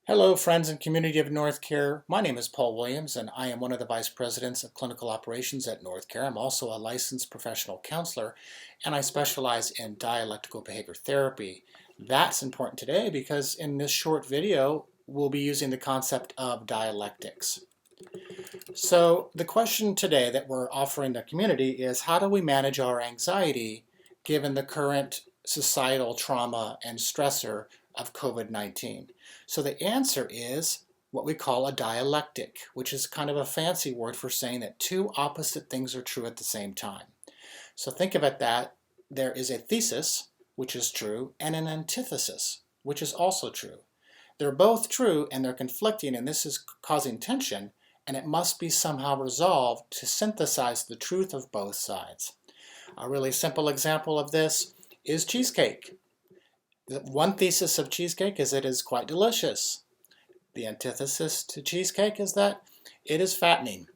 Hello, friends and community of NorthCare. My name is Paul Williams, and I am one of the Vice Presidents of Clinical Operations at NorthCare. I'm also a licensed professional counselor, and I specialize in dialectical behavior therapy. That's important today because in this short video, we'll be using the concept of dialectics. So the question today that we're offering the community is, how do we manage our anxiety given the current societal trauma and stressor of COVID-19? So the answer is what we call a dialectic, which is kind of a fancy word for saying that two opposite things are true at the same time. So think of it that there is a thesis, which is true, and an antithesis, which is also true. They're both true and they're conflicting, and this is causing tension, and it must be somehow resolved to synthesize the truth of both sides. A really simple example of this is cheesecake. One thesis of cheesecake is it is quite delicious. The antithesis to cheesecake is that it is fattening.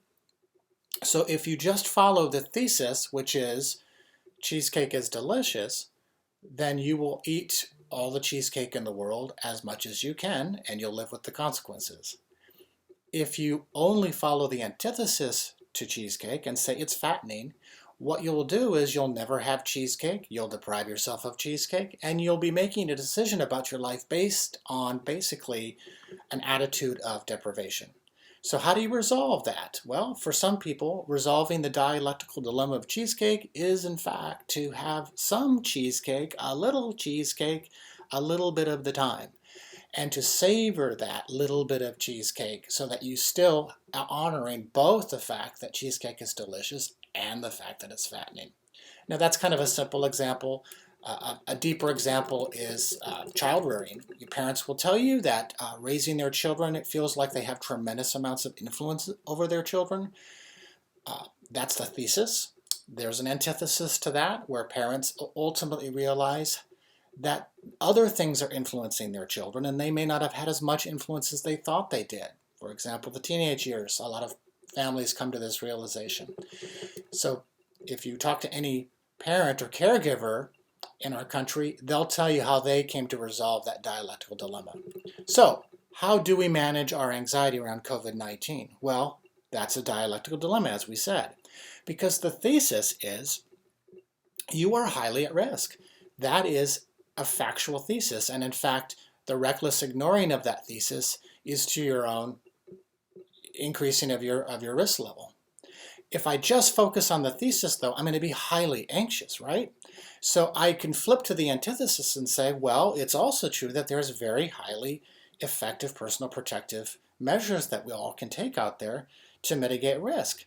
So if you just follow the thesis, which is cheesecake is delicious, then you will eat all the cheesecake in the world as much as you can, and you'll live with the consequences. If you only follow the antithesis to cheesecake and say it's fattening, what you'll do is you'll never have cheesecake, you'll deprive yourself of cheesecake, and you'll be making a decision about your life based on basically an attitude of deprivation. So how do you resolve that? Well, for some people, resolving the dialectical dilemma of cheesecake is in fact to have some cheesecake, a little bit of the time, and to savor that little bit of cheesecake so that you still are honoring both the fact that cheesecake is delicious and the fact that it's fattening. Now that's kind of a simple example. A deeper example is child rearing. Your parents will tell you that raising their children, it feels like they have tremendous amounts of influence over their children. That's the thesis. There's an antithesis to that where parents ultimately realize that other things are influencing their children and they may not have had as much influence as they thought they did. For example, the teenage years, a lot of families come to this realization. So if you talk to any parent or caregiver in our country, they'll tell you how they came to resolve that dialectical dilemma. So how do we manage our anxiety around COVID-19? Well, that's a dialectical dilemma, as we said, because the thesis is you are highly at risk. That is a factual thesis, and in fact, the reckless ignoring of that thesis is to your own increasing of your risk level. If I just focus on the thesis, though, I'm going to be highly anxious, right? So I can flip to the antithesis and say, well, it's also true that there's very highly effective personal protective measures that we all can take out there to mitigate risk.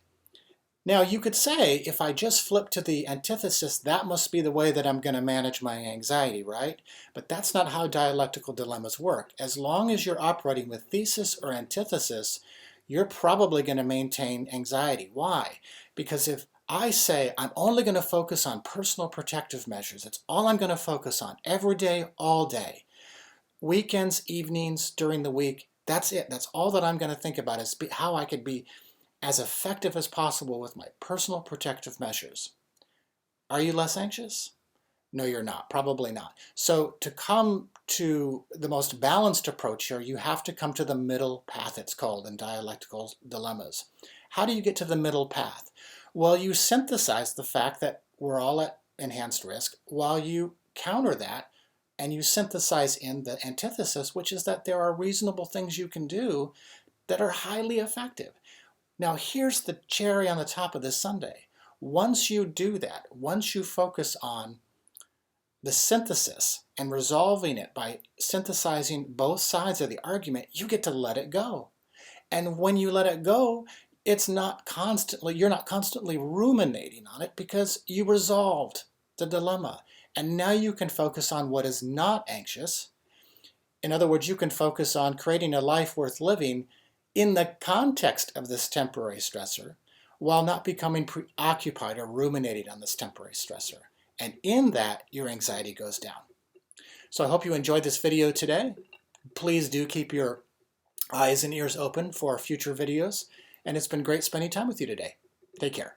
Now, you could say, if I just flip to the antithesis, that must be the way that I'm going to manage my anxiety, right? But that's not how dialectical dilemmas work. As long as you're operating with thesis or antithesis, you're probably going to maintain anxiety. Why? Because if I say I'm only going to focus on personal protective measures, it's all I'm going to focus on every day, all day, weekends, evenings, during the week, that's it. That's all that I'm going to think about is how I could be as effective as possible with my personal protective measures. Are you less anxious? No, you're not. Probably not. So to come to the most balanced approach here, you have to come to the middle path, it's called, in dialectical dilemmas. How do you get to the middle path? Well, you synthesize the fact that we're all at enhanced risk while you counter that and you synthesize in the antithesis, which is that there are reasonable things you can do that are highly effective. Now, here's the cherry on the top of this sundae. Once you do that, once you focus on the synthesis and resolving it by synthesizing both sides of the argument, you get to let it go. And when you let it go, you're not constantly ruminating on it because you resolved the dilemma. And now you can focus on what is not anxious. In other words, you can focus on creating a life worth living in the context of this temporary stressor while not becoming preoccupied or ruminating on this temporary stressor. And in that, your anxiety goes down. So I hope you enjoyed this video today. Please do keep your eyes and ears open for future videos. And it's been great spending time with you today. Take care.